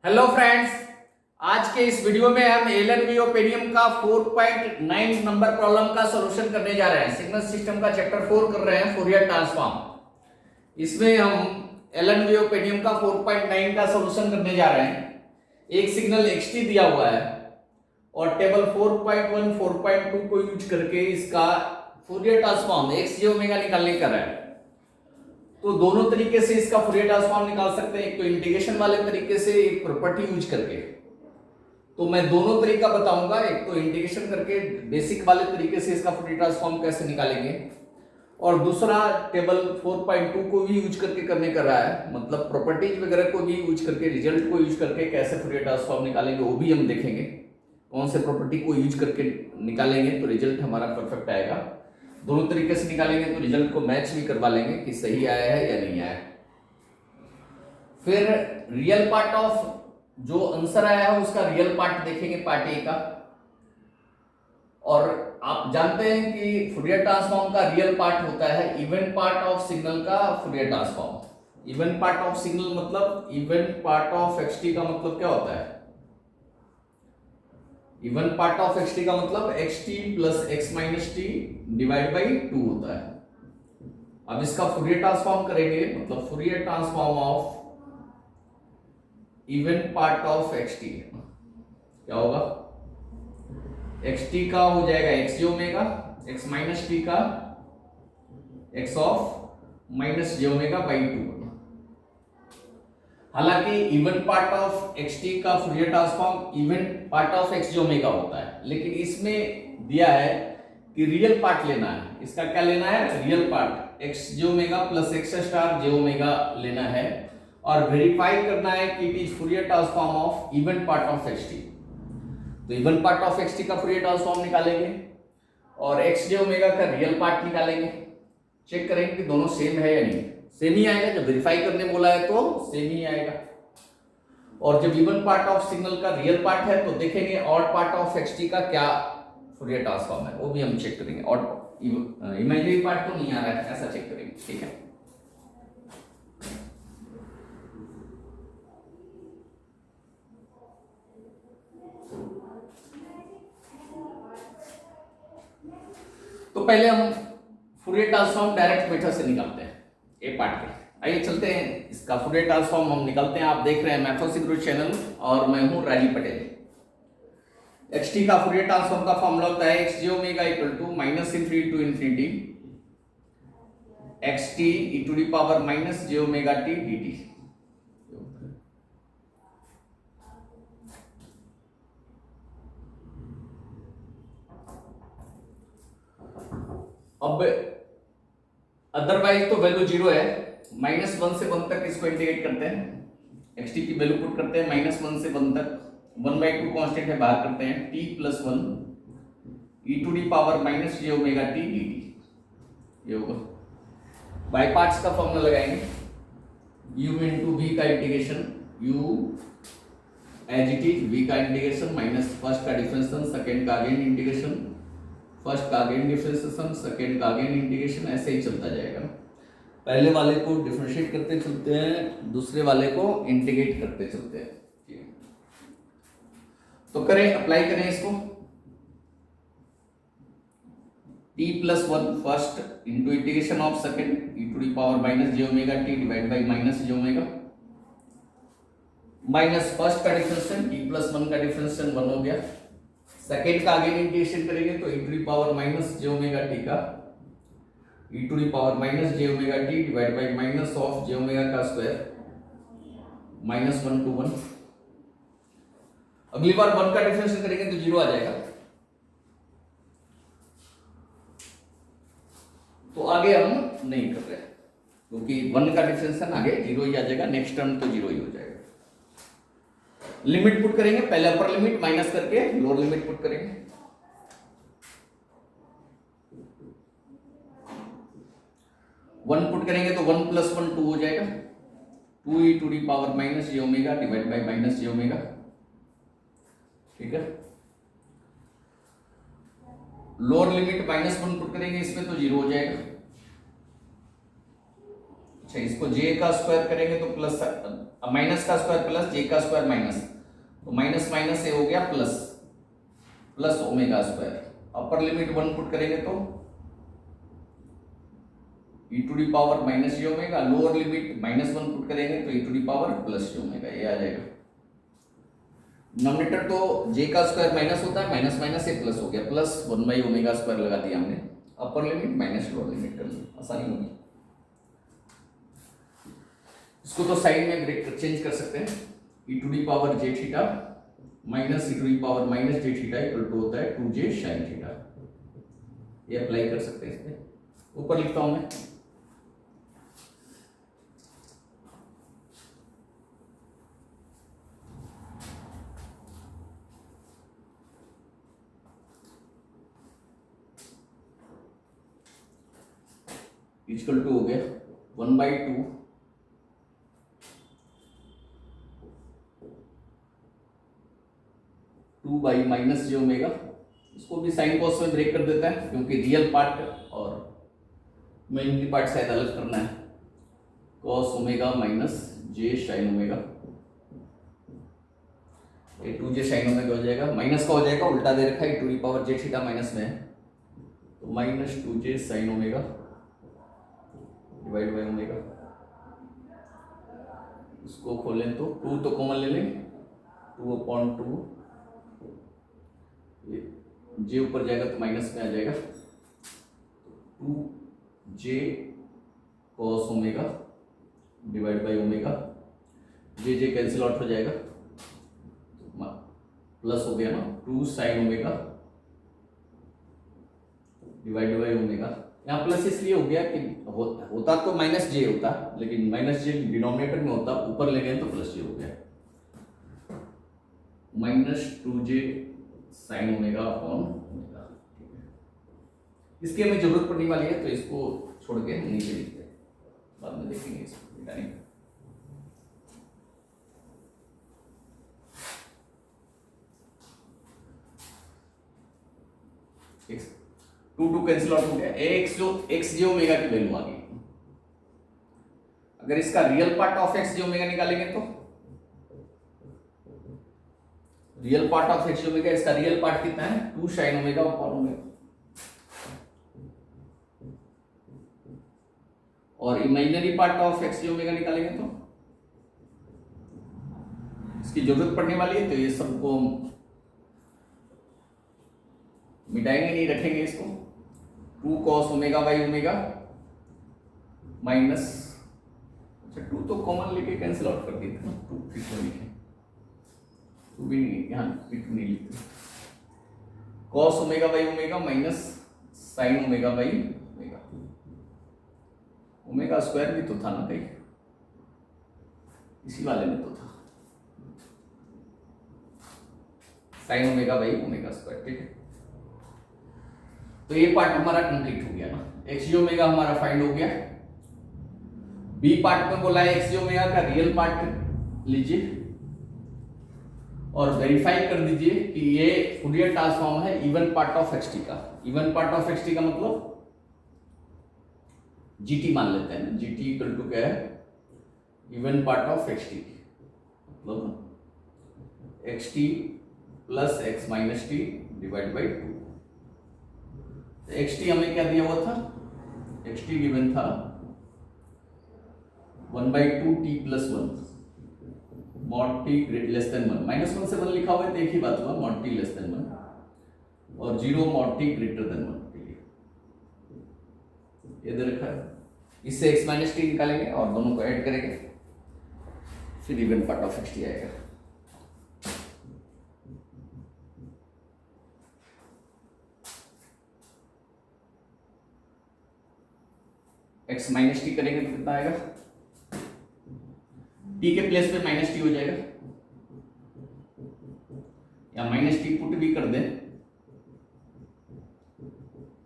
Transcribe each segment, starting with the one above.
Hello friends, आज के इस वीडियो में हम एलन ओपेनियम का 4.9 नंबर प्रॉब्लम का सॉल्यूशन करने जा रहे हैं। सिग्नल सिस्टम का चैप्टर 4 कर रहे हैं, फूरियर ट्रांसफॉर्म। इसमें हम एलन ओपेनियम का 4.9 का सॉल्यूशन करने जा रहे हैं। एक सिग्नल xt दिया हुआ है और टेबल 4.1 4.2 को यूज करके इसका Fourier transform x j omega निकालने का है। तो दोनों तरीके से इसका फूरियर ट्रांसफॉर्म निकाल सकते हैं, एक तो इंटीग्रेशन वाले तरीके से, एक प्रॉपर्टी यूज करके। तो मैं दोनों तरीका बताऊंगा, एक तो इंटीग्रेशन करके बेसिक वाले तरीके से इसका फूरियर ट्रांसफॉर्म कैसे निकालेंगे, और दूसरा टेबल 4.2 को भी यूज करके करने का रहा है, मतलब प्रॉपर्टीज वगैरह को भी यूज करके, रिजल्ट को यूज करके कैसे फूरियर ट्रांसफॉर्म निकालेंगे वो भी हम देखेंगे। कौन से प्रॉपर्टी को यूज करके निकालेंगे तो रिजल्ट हमारा परफेक्ट आएगा। दोनों तरीके से निकालेंगे तो रिजल्ट को मैच भी करवा लेंगे कि सही आया है या नहीं आया है। फिर रियल पार्ट ऑफ जो आंसर आया है उसका रियल पार्ट देखेंगे, पार्ट ए का। और आप जानते हैं कि फूरियर ट्रांसफॉर्म का रियल पार्ट होता है इवन पार्ट ऑफ सिग्नल का Fourier transform. Even part of signal मतलब इवन पार्ट ऑफ xt का मतलब क्या होता है? इवन पार्ट ऑफ xt का मतलब xt plus x minus T divide by 2 होता है। अब इसका फूरियर ट्रांसफॉर्म करेंगे, मतलब Fourier transform of even part of xt क्या होगा? xt का हो जाएगा x j omega, x minus T का x of minus j omega by 2। हालांकि इवन पार्ट ऑफ xt का Fourier transform even part of x j omega होता है, लेकिन इसमें दिया है कि रियल पार्ट लेना है। इसका क्या लेना है? Real part x j omega plus x star j omega लेना है और वेरीफाई करना है कि it is Fourier transform of even part of xt। तो इवन पार्ट ऑफ xt का फूरियर ट्रांसफॉर्म निकालेंगे और x j ओमेगा का रियल पार्ट निकालेंगे। चेक करेंगे कि दोनों सेम है या नहीं। सेम ही आएगा, जब वेरीफाई करने बोला है तो सेम ही आएगा। और जब इवन पार्ट ऑफ सिग्नल का रियल पार्ट है तो देखेंगे ऑड पार्ट ऑफ xt का क्या फूरियर ट्रांसफॉर्म है, वो भी हम चेक करेंगे। और इमेजिनरी पार्ट तो नहीं आ रहा है, ऐसा चेक करेंगे। ठीक है, तो पहले हम फूरियर ट्रांसफॉर्म डायरेक्ट मेथड से निकालते हैं ए पार्ट के। आइए चलते हैं, इसका फूरियर ट्रांसफॉर्म हम निकालते हैं। आप देख रहे हैं मैथोसी ग्रुप चैनल और मैं हूं राजीव पटेल। xt का फूरियर ट्रांसफॉर्म का फॉर्मूला होता है x j omega equal to minus infinity to infinity xt e to the power minus j omega t dt। अब अदरवाइज तो वैल्यू 0 है, -1 से 1 तक इसको इंटीग्रेट करते हैं। xt की वैल्यू पुट करते हैं -1 से 1 तक, 1/2 कांस्टेंट है, बाहर करते हैं t plus 1 e to the power minus j omega t dt। ये होगा। बाय पार्ट्स का फॉर्मूला लगाएंगे, u इनटू v का integration, u as it is, v का इंटीग्रेशन माइनस फर्स्ट का डिफरेंशिएशन, सेकंड का अगेन इंटीग्रेशन, फर्स्ट का again differentiation, second का अगेन इंटीग्रेशन, ऐसे ही चलता जाएगा। पहले वाले को डिफरेंशिएट करते चलते हैं, दूसरे वाले को इंटीग्रेट करते चलते हैं। तो करें, अप्लाई करें इसको। t plus 1 first into integration of second e to the power minus j omega t divide by minus j omega, minus first का डिफरेंशिएशन t प्लस 1 का डिफरेंशिएशन 1 हो गया। सेकेंड का आगे इंटीग्रेशन करेंगे तो e to the power minus j omega t का e to the power minus j omega t divide by minus of j omega का स्क्वायर, -1 to 1। अगली बार 1 का डिफरेंशिएशन करेंगे तो 0 आ जाएगा। तो आगे हम नहीं कर रहे क्योंकि 1 का डिफरेंशिएशन आगे 0 ही आ जाएगा, नेक्स्ट टर्म तो 0 ही हो जाएगा। लिमिट पुट करेंगे, पहले अपर लिमिट माइनस करके लोअर लिमिट पुट करेंगे। 1 पुट करेंगे तो 1 प्लस 1 2 हो जाएगा, 2 e to the power minus j omega divide by minus j omega. ठीक है, लोअर लिमिट -1 पुट करेंगे इसमें तो 0 हो जाएगा। अच्छा, इसको जे का स्क्वायर करेंगे तो प्लस, माइनस का स्क्वायर प्लस, जे का स्क्वायर माइनस, तो माइनस माइनस से हो गया plus, plus omega square. Upper limit 1 put करेंगे तो e to the power minus J omega, lower limit -1 put करेंगे तो e to the power plus J omega, ये आ जाएगा। डिनोमिनेटर तो j का स्क्वायर माइनस होता है, माइनस माइनस से प्लस हो गया, प्लस 1/ओमेगा स्क्वायर लगा दिया हमने, अपर लिमिट माइनस लोअर लिमिट कर ली, आसानी होगी। इसको तो साइड में चेंज कर सकते हैं, e to the power j theta minus e to the power minus j theta equal to होता है 2j sin थीटा, ये अप्लाई कर सकते हैं इस पे। ऊपर लिखता हूं मैं, इक्वल टू हो गया 1/2 2 बाई माइनस जे ओमेगा, इसको भी साइन कॉस में ब्रेक कर देता है क्योंकि रियल पार्ट और इमेजिनरी पार्ट शायद अलग करना है। कॉस ओमेगा माइनस जे साइन ओमेगा, ये 2j साइन ओमेगा हो जाएगा, माइनस का हो जाएगा, उल्टा दे रखा है, e to the power j theta minus में है, तो minus 2j sine omega divide by omega. इसको खोलें तो 2 तो कॉमन ले लें, 2/2, जे ऊपर जाएगा तो माइनस में आ जाएगा, 2j cos omega divide by omega, J cancel out हो जाएगा, प्लस हो गया ना 2 sign omega divide by omega. यहाँ प्लस इसलिए हो गया कि होता तो माइनस जे होता, लेकिन माइनस जे डिनोमिनेटर में होता, ऊपर ले गए तो प्लस जे हो गया, minus 2j sine omega upon omega. इसकी हमें जरूरत पड़ने वाली है तो इसको छोड़ के नीचे लिखते हैं, बाद में देखेंगे इसको मिटाएंगे। टू कैंसिल आउट हो गया, एक्स जे ओमेगा की वैल्यू आ गई। अगर इसका real part of X J omega निकालेंगे तो real part of X J omega, इसका रियल पार्ट कितना है 2 साइन ओमेगा अपॉन ओमेगा, और imaginary part of X J omega निकालेंगे तो इसकी जरूरत पड़ने वाली है, तो ये सबको मिटाएंगे नहीं, रखेंगे इसको 2 cos omega by omega minus, अच्छा 2 तो कॉमन लेके कैंसिल आउट कर दिए थे ना, 2 फिर तो लिखे, 2 भी नहीं, यहाँ फिर नहीं लिखते, cos omega by omega minus sine omega by omega, omega square भी तो था ना कहीं, इसी वाले में तो था, sign omega by omega square, ठीक है। तो ये पार्ट हमारा कंप्लीट हो गया ना, एक्स जे ओमेगा हमारा फाइंड हो गया। बी पार्ट में बोला है एक्स जे ओमेगा का रियल पार्ट लीजिए और वेरीफाई कर दीजिए कि ये फूरियर ट्रांसफॉर्म है इवन पार्ट ऑफ एक्सटी का। इवन पार्ट ऑफ एक्सटी का मतलब जीटी मान लेते हैं ना, जीटी इक्वल टू क्या है इवन पार्ट ऑफ एक्सटी, मतलब X T plus X minus T divide by 2। X T हमें क्या दिया हुआ था, एक्स टी गिवन था 1/2 t plus 1 mod T less than 1, -1 से 1 लिखा हुआ है तो एक ही बात हुआ मॉड टी लेस देन 1, और 0 मॉड टी ग्रेटर देन 1 के लिए ये दे रखा है। इससे x माइनस टी निकालेंगे और दोनों को ऐड करेंगे, फिर even part of X T आएगा। x माइनस टी करेंगे तो कितना आएगा, t के प्लेस पे माइनस टी हो जाएगा, या माइनस टी पुट भी कर दें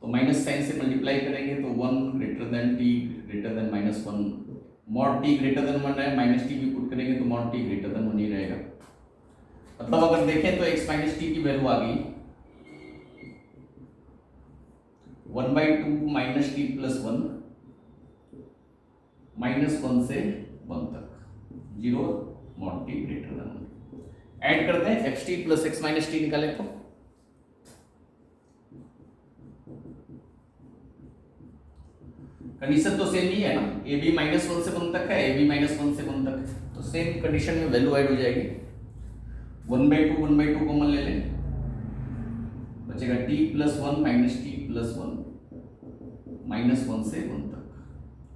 तो माइनस साइन से मल्टीप्लाई करेंगे तो 1 greater than t greater than -1, mod t greater than 1 है, माइनस टी भी पुट करेंगे तो मॉड t ग्रेटर देन 1 ही रहेगा। मतलब अगर देखें तो x माइनस टी की वैल्यू आ गई 1/2 माइनस टी प्लस 1 -1 से 1 तक 0 mod T greater than 1। Add करते हैं x T plus X minus T निकालें तो कंडीशन तो सेम ही है ना, ए बी -1 से 1 तक है, ए बी -1 से 1 तक है, तो सेम कंडीशन में वैल्यू ऐड हो जाएगी। 1/2 कॉमन ले लें, बचेगा t + 1 माइनस टी + 1 -1 से 1 तक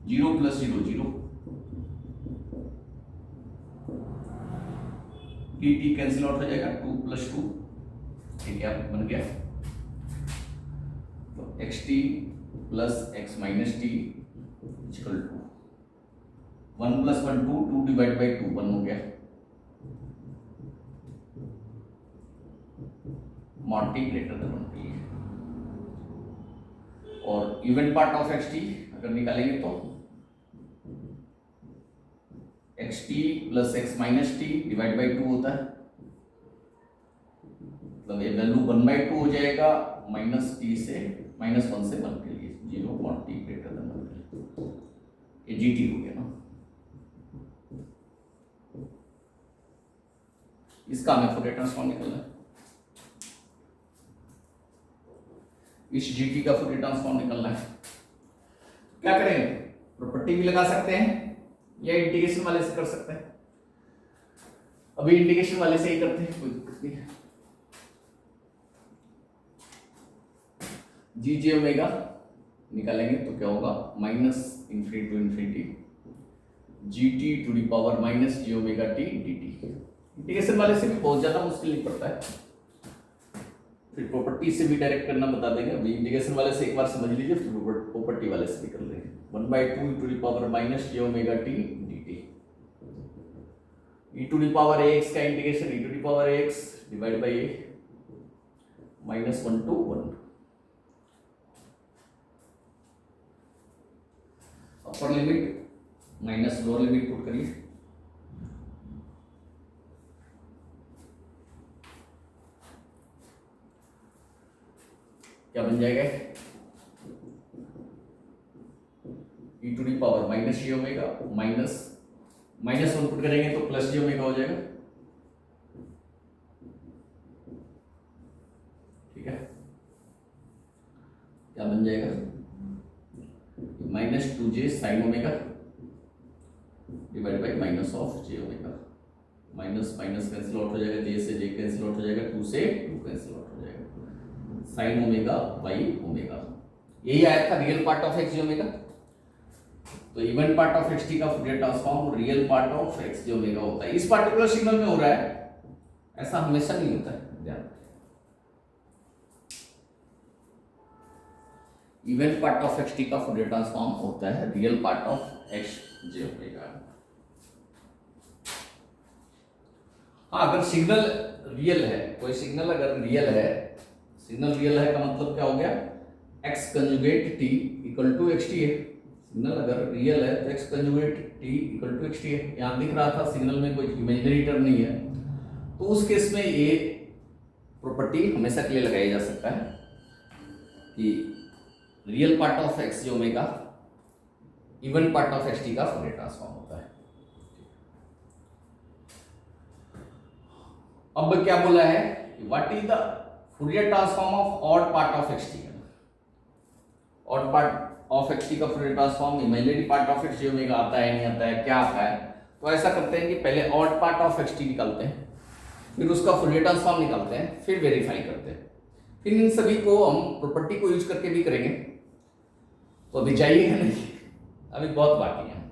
0 + 0 0 t कैंसिल आउट हो जाएगा 2 + 2 ठीक है बन गया। तो xt + x - t equal to 1 + 1 2 2 divide by 2 1 हो गया मॉड टी ग्रेटर देन 1 के लिए। और इवन पार्ट ऑफ xt अगर निकालेंगे तो xt + x - t divide by 2 होता है, मतलब ये वैल्यू 1/2 हो जाएगा -t से -1 से 1 के लिए 0 मॉड टी ग्रेटर देन 1 के लिए, ये gt हो गया ना। इसका हमें फूरियर ट्रांसफॉर्म निकालना है, इस gt का फूरियर ट्रांसफॉर्म निकालना है। क्या करेंगे, प्रॉपर्टी भी लगा सकते हैं या इंटीग्रेशन वाले से कर सकते हैं। अभी इंटीग्रेशन वाले से ही करते हैं, कोई दिक्कत नहीं है। जी जे ओमेगा निकालेंगे तो क्या होगा -∞ GT⁻⁻ j omega t dt। Integration वाले से भी बहुत ज्यादा मुश्किल नहीं पड़ता है, फिर प्रॉपर्टी से भी डायरेक्ट करना बता देंगे। अभी इंटीग्रेशन वाले से एक बार समझ लीजिए, फिर प्रॉपर्टी वाले से भी कर लेंगे। 1/2 j omega t dt e⁻ax का integration e⁻ax divide by a -1 to 1। Upper limit minus lower limit put करिए, क्या बन जाएगा e⁻ j ओमेगा -1 पुट करेंगे तो +j ओमेगा हो जाएगा, ठीक है। क्या बन जाएगा -2j sin omega divide by -j omega, minus minus cancel out हो जाएगा, j से j कैंसिल आउट हो जाएगा, 2 से 2 कैंसिल आउट हो जाएगा, sin ओमेगा बाई ओमेगा। यही आया था real part of x omega. तो इवन पार्ट ऑफ xt का Fourier transform real part of x omega होता है। इस पार्टिकुलर सिग्नल में हो रहा है, ऐसा हमेशा नहीं होता है, ध्यान रखें। इवन पार्ट ऑफ xt का फूरियर ट्रांसफॉर्म होता है real part of x omega. हाँ, अगर सिग्नल रियल है, कोई सिग्नल अगर रियल है, सिग्नल रियल है का मतलब क्या हो गया, x conjugate t equal to xt है। सिग्नल अगर रियल है तो x conjugate t equal to xt है। यहाँ दिख रहा था सिग्नल में कोई इमेजिनरी टर्म नहीं है, तो उस केस में ये प्रॉपर्टी हमेशा के लिए लगाया जा सकता है कि real part of x omega even part of xt का फूरियर ट्रांसफॉर्म होता है। अब क्या बोला है, what is the Fourier transform of odd part of xt। Odd part of xt का Fourier transform imaginary part of xt omega आता है नहीं आता है, क्या आता है। तो ऐसा करते हैं कि पहले ऑड पार्ट ऑफ xt निकालते हैं, फिर उसका फूरियर ट्रांसफॉर्म निकालते हैं, फिर वेरीफाई करते हैं, फिर इन सभी को हम प्रॉपर्टी को यूज करके भी करेंगे। तो अभी जाइएगा नहीं, अभी बहुत बाकी है।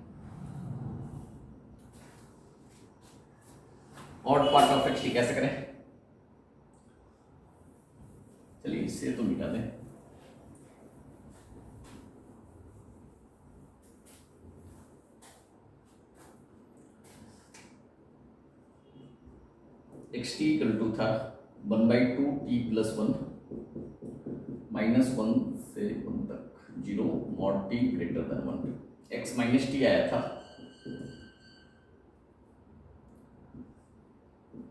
ऑड पार्ट ऑफ xt कैसे करें, चलिए इससे तो मिटा दें। xt इक्वल टू था 1/2 t + 1 -1 से 1 तक 0 mod t greater than 1। x - t आया था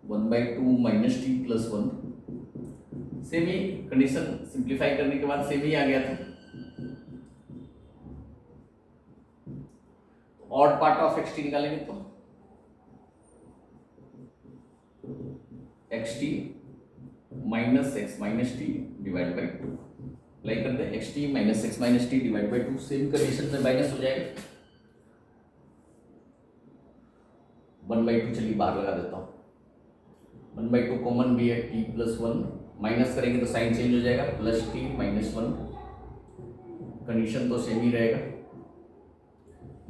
1/2 - t + 1। सेम ही कंडीशन सिंप्लीफाई करने के बाद सेम ही आ गया था। Odd part of X T निकालेंगे तो x T minus x minus T divide by 2 apply करते हैं। X T minus x minus T divide by 2 same condition में माइनस हो जाएगा 1/2 चलिए बाहर लगा देता हूँ 1/2 कॉमन भी है टी प्लस 1 माइनस करेंगे तो साइन चेंज हो जाएगा प्लस टी माइनस 1 कंडीशन तो सेम ही रहेगा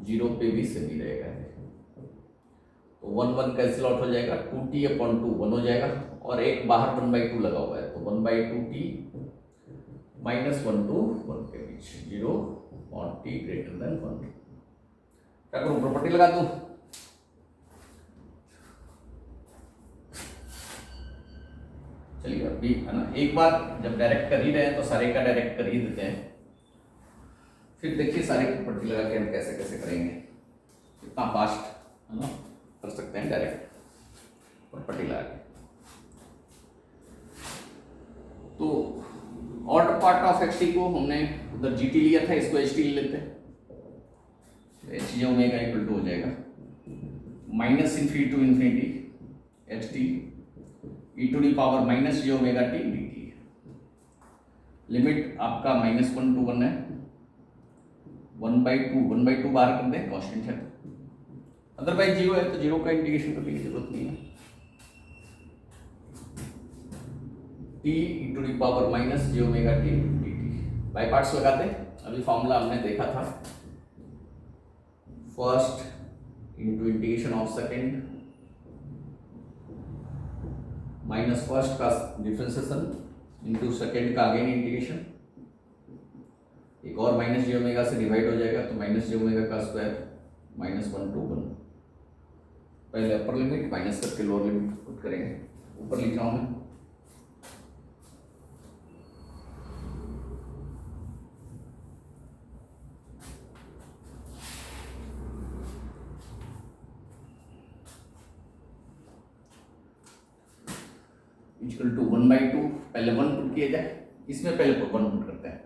0 पे भी सेम ही रहेगा तो 1 कैंसिल आउट हो जाएगा 2t अपॉन 2 1 हो जाएगा और एक बाहर 1/2 लगा हुआ है तो 1/2t माइनस 1 to 1 के बीच 0 और t ग्रेटर देन 1 क्या करूं प्रॉपर्टी लगा दूं चलिए अभी है ना एक बार जब डायरेक्ट कर ही रहे हैं तो सारे का डायरेक्ट कर ही देते हैं फिर देखिए सारे प्रॉपर्टी लगा के हम कैसे कैसे करेंगे इतना फास्ट है ना कर सकते हैं डायरेक्ट प्रॉपर्टी लगा के तो order part of X T को हमने उधर जी टी लिया था इसको एच टी ले लेते हैं H J omega equal to हो जाएगा minus infinity to infinity H T E to the power minus J omega T D T limit आपका -1 to 1 है 1/2 बाहर कर दें कांस्टेंट है अदरवाइज 0 है तो 0 का इंटीग्रेशन करने की जरूरत नहीं है t E to the power minus J omega T D T by parts लगाते अभी फॉर्मूला हमने देखा था first into integration of second minus first का डिफरेंशिएशन इंटू सेकेंड का अगेन इंटीग्रेशन एक और माइनस जे ओमेगा से डिवाइड हो जाएगा तो माइनस जे ओमेगा का स्क्वायर -1 to 1 पहले अपर लिमिट माइनस करके लोअर लिमिट पुट करेंगे ऊपर लिख रहा हूं मैं इक्वल टू 1/2 पहले 1 पुट किया जाए इसमें पहले 1 पुट करते हैं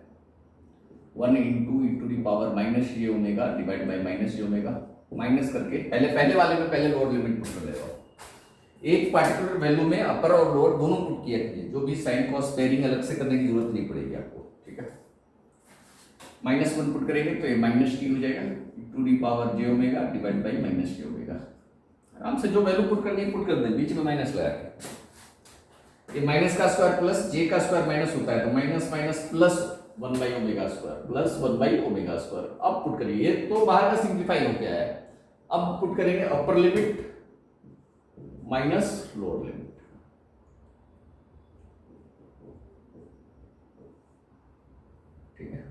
1 into E to the power minus J omega divide by minus J omega minus करके पहले वाले में पहले लोअर लिमिट पुट कर देगा एक पार्टिकुलर वैल्यू में अपर और लोअर दोनों पुट किया कीजिए जो भी साइन कॉस पेयरिंग अलग से करने की जरूरत नहीं पड़ेगी आपको ठीक है -1 पुट करेंगे तो ये माइनस टी हो जाएगा e to the power J omega divide by minus J omega आराम से जो वैल्यू पुट करनी है पुट कर दें बीच में माइनस लगा के ये माइनस का स्क्वायर प्लस जे का स्क्वायर माइनस होता है तो माइनस माइनस प्लस 1/ओमेगा स्क्वायर प्लस 1/ओमेगा स्क्वायर अब पुट करिए ये तो बाहर का सिंप्लीफाई हो गया है अब पुट करेंगे अपर लिमिट माइनस लोअर लिमिट ठीक है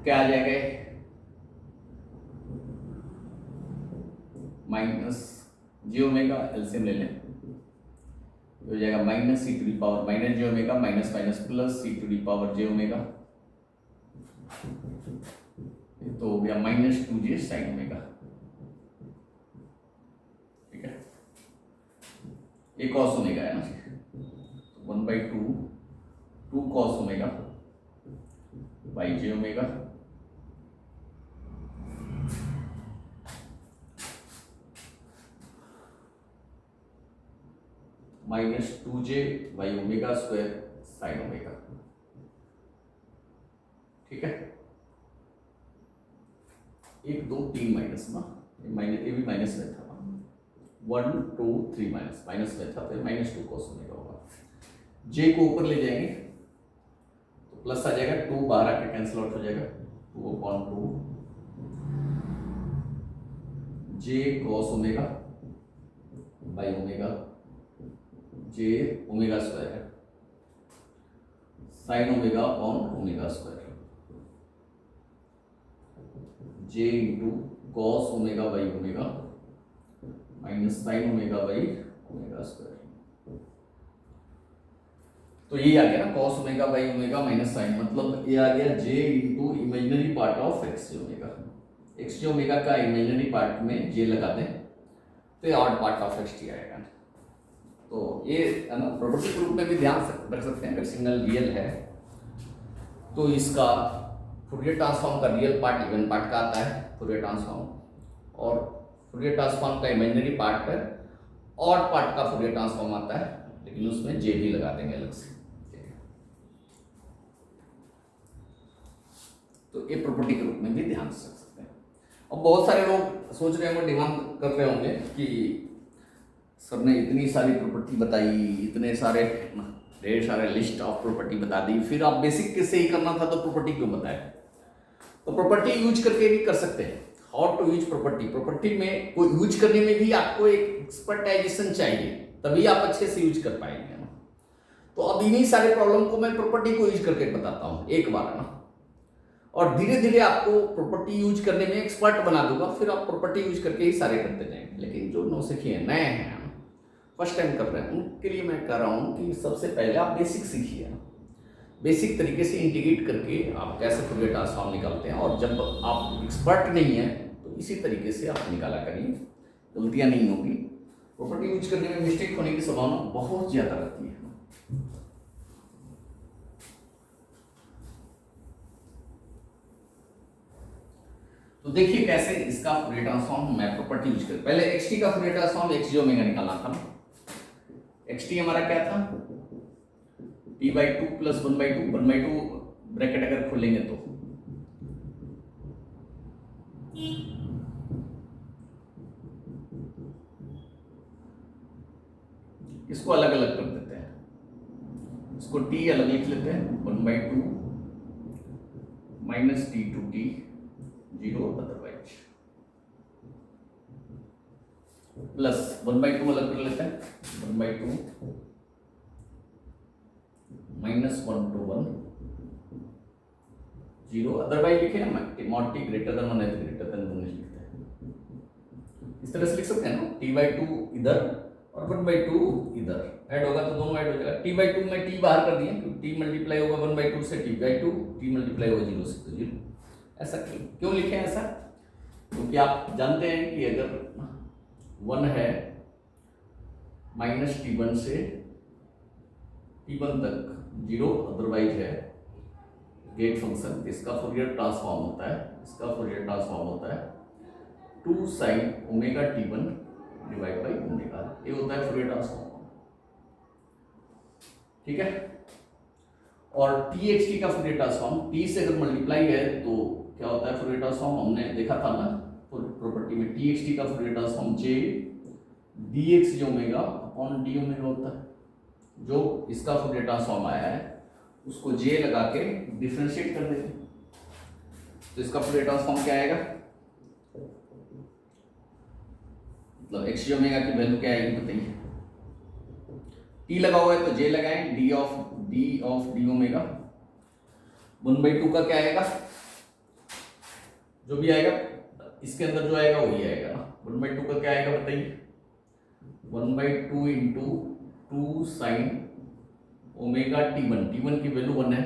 क्या आ जाएगा माइनस जे ओमेगा एलसीएम ले लें हो जाएगा minus E to the power minus J omega minus minus plus E to the power J omega तो हो गया -2j साइन ओमेगा ठीक है ये कॉस ओमेगा है ना 1/2 2 cos omega by J omega -2j by omega square sine omega ठीक है 1 2 3 माइनस ना ये भी माइनस में था 1 2 3 माइनस में था तो -2 cos ओमेगा होगा j को ऊपर ले जाएंगे तो प्लस आ जाएगा 2 बाहर आके कैंसिल आउट हो जाएगा 2/2 j cos omega by omega J omega square है sine omega upon omega square J into cos omega by omega minus sine omega by omega square तो ये आ गया ना cos omega by omega minus sine मतलब ये आ गया J into imaginary part of X J omega X J omega का इमेजिनरी पार्ट में जे लगा दें तो ये odd part of X T आएगा तो ये है ना प्रॉपर्टी के रूप में भी ध्यान रख सकते हैं अगर सिग्नल रियल है तो इसका फूरियर ट्रांसफॉर्म का रियल पार्ट इवन पार्ट का आता है फूरियर ट्रांसफॉर्म, और फूरियर ट्रांसफॉर्म का इमेजिनरी पार्ट है ऑड पार्ट का फूरियर ट्रांसफॉर्म आता है, लेकिन उसमें जे भी लगा देंगे अलग से। तो ये प्रॉपर्टी के रूप में भी ध्यान से रख सकते हैं। अब बहुत सारे लोग सोच रहे होंगे, डिमांड कर रहे होंगे कि सर ने इतनी सारी प्रॉपर्टी बताई, इतने सारे ढेर सारे लिस्ट ऑफ प्रॉपर्टी बता दी, फिर आप बेसिक के से ही करना था तो प्रॉपर्टी क्यों बताया? तो प्रॉपर्टी यूज करके भी कर सकते हैं। How to use property, property में को यूज करने में भी आपको एक एक्सपर्टाइजेशन चाहिए, तभी आप अच्छे से यूज कर पाएंगे ना। तो अब इन्हीं सारे प्रॉब्लम को मैं प्रॉपर्टी को यूज करके बताता हूँ एक बार ना, और धीरे धीरे आपको प्रॉपर्टी यूज करने में एक्सपर्ट बना दूंगा, फिर आप प्रॉपर्टी यूज करके ही सारे करते जाएंगे। लेकिन जो नौसिखिए हैं, नए हैं, फर्स्ट टाइम कर रहे हैं, उनके लिए मैं कह रहा हूँ कि सबसे पहले आप बेसिक सीखिए। बेसिक तरीके से इंटीग्रेट करके आप कैसे फूरियर ट्रांसफॉर्म निकालते हैं, और जब आप एक्सपर्ट नहीं है तो इसी तरीके से आप निकाला करिए, गलतियाँ नहीं होगी। प्रॉपर्टी यूज करने में मिस्टेक होने की संभावना बहुत ज़्यादा रहती है। तो देखिए कैसे इसका फूरियर ट्रांसफॉर्म मैं प्रॉपर्टी यूज कर, पहले एक्स टी का फूरियर ट्रांसफॉर्म एक्स जो ओमेगा निकालना था। एक्स टी हमारा क्या था, t/2 प्लस 1/2, 1/2 ब्रैकेट अगर खोलेंगे तो इसको अलग अलग कर देते हैं, इसको t अलग लिख लेते हैं, 1/2 minus t to t 0 otherwise, plus 1/2 अलग कर लेते हैं, 1/2 माइनस 1 to 1 0 अदरवाइज लिखे ना, मॉड टी ग्रेटर देन 1 है तो ग्रेटर देन 1 लिखते हैं। इस तरह से लिख सकते हैं ना, t/2 इधर और 1/2 इधर, ऐड होगा तो दोनों ऐड हो जाएगा। t/2 में t बाहर कर दिए क्योंकि t मल्टीप्लाई होगा 1/2 से, t/2 t मल्टीप्लाई होगा 0 से तो 0। ऐसा क्यों लिखे हैं ऐसा? क्योंकि आप जानते हैं कि अगर 1 है माइनस t1 से t1 तक 0 अदरवाइज है गेट फंक्शन, इसका फूरियर ट्रांसफॉर्म होता है, इसका फूरियर ट्रांसफॉर्म होता है 2 sin omega t1 divide by omega, ये होता है फूरियर ट्रांसफॉर्म। ठीक है, और txt का फूरियर ट्रांसफॉर्म t से अगर मल्टीप्लाई है तो क्या होता है फूरियर ट्रांसफॉर्म, हमने देखा था ना प्रॉपर्टी में, txt का फूरियर ट्रांसफॉर्म j dx जो ओमेगा अपॉन d ओमेगा होता है। जो इसका फूरियर ट्रांसफॉर्म आया है उसको j लगा के डिफरेंशिएट कर देते हैं, तो इसका फूरियर ट्रांसफॉर्म क्या आएगा, मतलब x j ओमेगा की वैल्यू क्या आएगी बताइए। t लगा हुआ है तो j लगाएं, d ऑफ d ओमेगा 1/2 का क्या आएगा, जो भी आएगा इसके अंदर जो आएगा वही आएगा ना। 1/2 का क्या आएगा बताइए, 1/2 इंटू 2 साइन ओमेगा t1 की वैल्यू 1 है,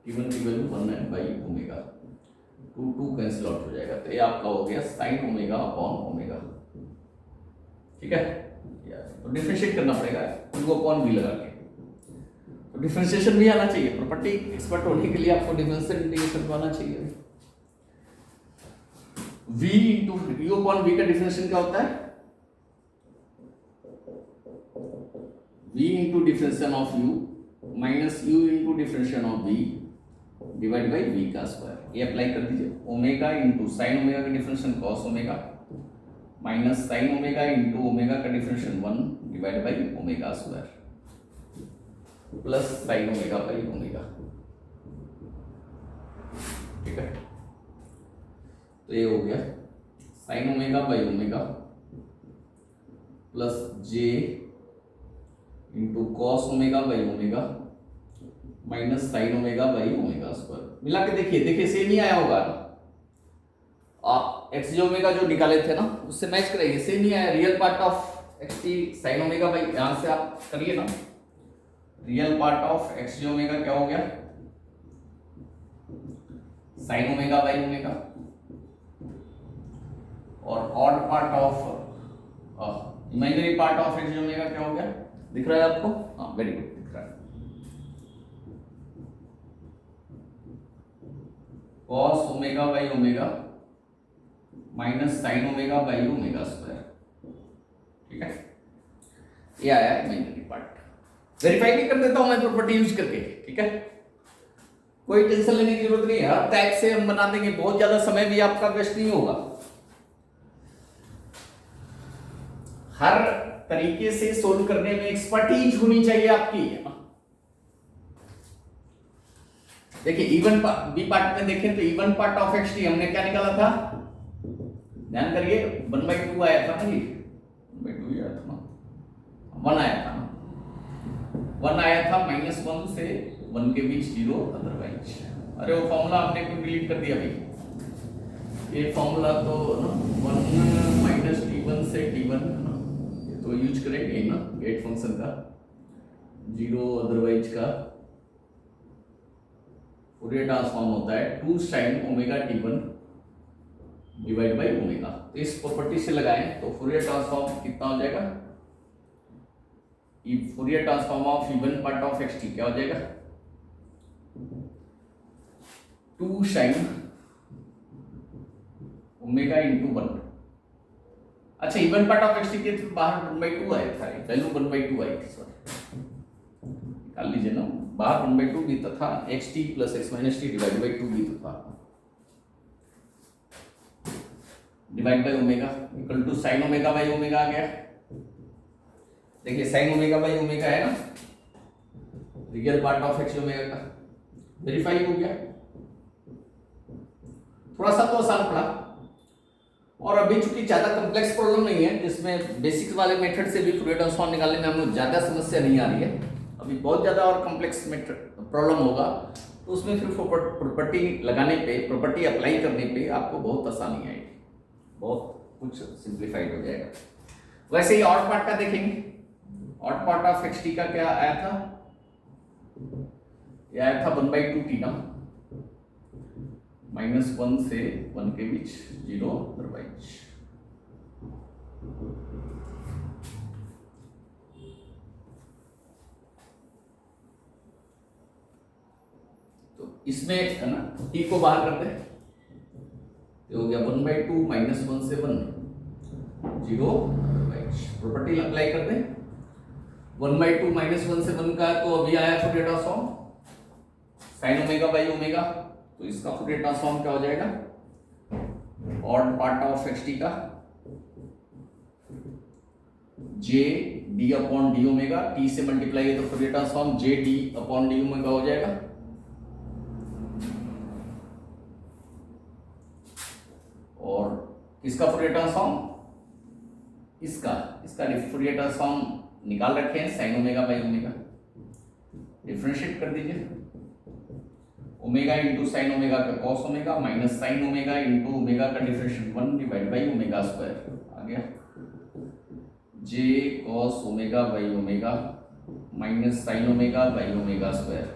t1 की वैल्यू 1 है बाई ओमेगा, 2 कैंसिल आउट हो जाएगा, तो ये आपका हो गया साइन ओमेगा अपॉन ओमेगा। ठीक है, तो डिफरेंशिएट करना पड़ेगा 2 अपॉन v लगा के, तो डिफरेंशिएशन भी आना चाहिए। प्रॉपर्टी एक्सपर्ट होने के लिए आपको डिफरेंशियल इंटीग्रेशन आना चाहिए। v into u upon v का डिफरेंशिएशन क्या होता है, v into differentiation of u minus u into differentiation of v divide by v का स्क्वायर। ये अप्लाई कर दीजिए, ओमेगा इंटू साइन ओमेगा का differentiation cos omega minus sine omega into omega का differentiation 1 divide by omega square plus sine omega by omega. ठीक है, तो ये हो गया sine omega by omega plus J into cos omega by omega minus sine omega by omega square. मिला के देखिए सेम ही आया होगा ना, आप एक्स जे ओमेगा जो निकाले थे ना उससे मैच कराइए, सेम ही आया। Real part of X T sign omega by, यहां से आप करिए ना, real part of X J omega क्या हो गया, साइन ओमेगा बाई ओमेगा, और odd part of imaginary part of X J omega क्या हो गया, दिख रहा है आपको? हाँ वेरी गुड, दिख रहा है। Cos omega by omega minus sine omega by omega square. ठीक है, ये आया इमेजिनरी पार्ट। वेरीफाई भी कर देता हूं मैं प्रॉपर्टी यूज करके। ठीक है, कोई टेंशन लेने की जरूरत नहीं है, हर टैग से हम बना देंगे, बहुत ज्यादा समय भी आपका वेस्ट नहीं होगा। हर तरीके से सोल्व करने में एक्सपर्टीज होनी चाहिए आपकी। देखिए इवन बी पार्ट में देखें तो even part of X T हमने क्या निकाला था, ध्यान करिए 1/2 आया था ना, ये 1/2 आया था ना, 1 आया था ना, 1 आया था, -1 से 1 के बीच 0 अदरवाइज। अरे वो फॉर्मूला हमने क्यों डिलीट कर दिया भाई, ये फॉर्मूला तो ना 1 - t1 से t1 ना, ये तो यूज करेंगे ना गेट फंक्शन का, 0 अदरवाइज का फूरियर ट्रांसफॉर्म होता है 2 sin omega t1 divide by omega. तो इस प्रॉपर्टी से लगाएं तो फूरियर ट्रांसफॉर्म कितना हो जाएगा, Fourier transform of even part of X T क्या हो जाएगा, 2 sin ओमेगा इंटू 1। अच्छा even part of X T के बाहर 1/2 आया था, वैल्यू 1/2 आई थी, सॉरी निकाल लीजिए ना, बाहर 1/2 भी तो था, X T plus X minus T divide by 2 भी तो था, divide by omega equal to sine omega by omega आ गया। देखिए साइन ओमेगा बाई ओमेगा है ना, real part of X omega का, वेरीफाई हो गया। थोड़ा सा तो आसान पड़ा, और अभी चूंकि ज्यादा कॉम्प्लेक्स प्रॉब्लम नहीं है, जिसमें बेसिक्स वाले मेथड से भी फूरियर ट्रांसफॉर्म निकालने में हमें ज्यादा समस्या नहीं आ रही है। अभी बहुत ज्यादा और कॉम्प्लेक्स प्रॉब्लम होगा तो उसमें फिर प्रॉपर्टी लगाने पे, प्रॉपर्टी अप्लाई करने पे आपको बहुत आसानी आएगी, बहुत कुछ सिंप्लीफाइड हो जाएगा। वैसे ही ऑड पार्ट का देखेंगे, odd part of X T का क्या आया था, ये आया था 1/2 टी ना, -1 से 1 के बीच 0 अदरवाइज। तो इसमें है ना टी को बाहर कर दे, तो हो गया 1/2 -1 से 1 0 अदरवाइज। प्रॉपर्टी अप्लाई कर दे, 1/2 -1 से 1 का तो अभी आया Fourier transform sine omega by omega, तो इसका फूरियर ट्रांसफॉर्म क्या हो जाएगा, odd part of X T का J D upon D omega, T से मल्टीप्लाई है तो Fourier transform J D upon D omega हो जाएगा, और किसका फूरियर ट्रांसफॉर्म, इसका फूरियर ट्रांसफॉर्म निकाल रखे हैं sine omega by omega, differentiate कर दीजिए, ओमेगा इंटू साइन ओमेगा का cos omega minus sine omega into omega का differentiate 1 divide by omega square आ गया, J cos omega by omega minus sine omega by omega square,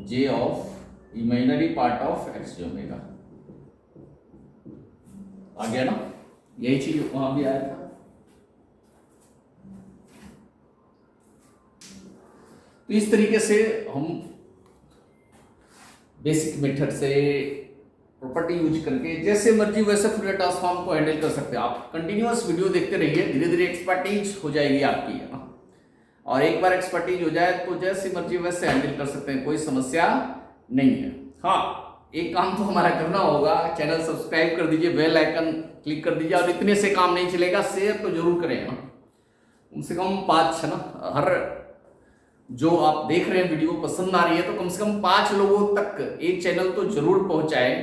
J of imaginary part of X omega आ गया ना, यही चीज वहां भी आया था। तो इस तरीके से हम बेसिक मेथड से प्रॉपर्टी यूज करके जैसे मर्जी वैसे फूरियर ट्रांसफॉर्म को हैंडल कर सकते हैं। आप कंटिन्यूअस वीडियो देखते रहिए, धीरे धीरे एक्सपर्टीज हो जाएगी आपकी, है ना, और एक बार एक्सपर्टीज हो जाए तो जैसे मर्जी वैसे हैंडल कर सकते हैं, कोई समस्या नहीं है। हाँ, एक काम तो हमारा करना होगा, चैनल सब्सक्राइब कर दीजिए, बेल आइकन क्लिक कर दीजिए, और इतने से काम नहीं चलेगा, शेयर तो जरूर करें ना, कम से कम 5, है ना, हर जो आप देख रहे हैं वीडियो पसंद आ रही है तो कम से कम 5 लोगों तक एक चैनल तो जरूर पहुंचाएं,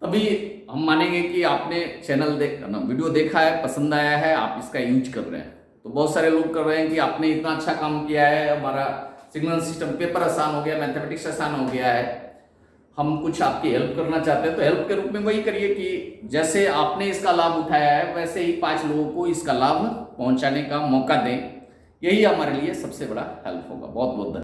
तभी हम मानेंगे कि आपने चैनल वीडियो देखा है, पसंद आया है, आप इसका यूज कर रहे हैं। तो बहुत सारे लोग कर रहे हैं कि आपने इतना अच्छा काम किया है, हमारा सिग्नल सिस्टम पेपर आसान हो गया, मैथमेटिक्स आसान हो गया है, हम कुछ आपकी हेल्प करना चाहते हैं, तो हेल्प के रूप में वही करिए कि जैसे आपने इसका लाभ उठाया है वैसे ही 5 लोगों को इसका लाभ पहुंचाने का मौका दें, यही हमारे लिए सबसे बड़ा हेल्प होगा। बहुत बहुत धन्यवाद।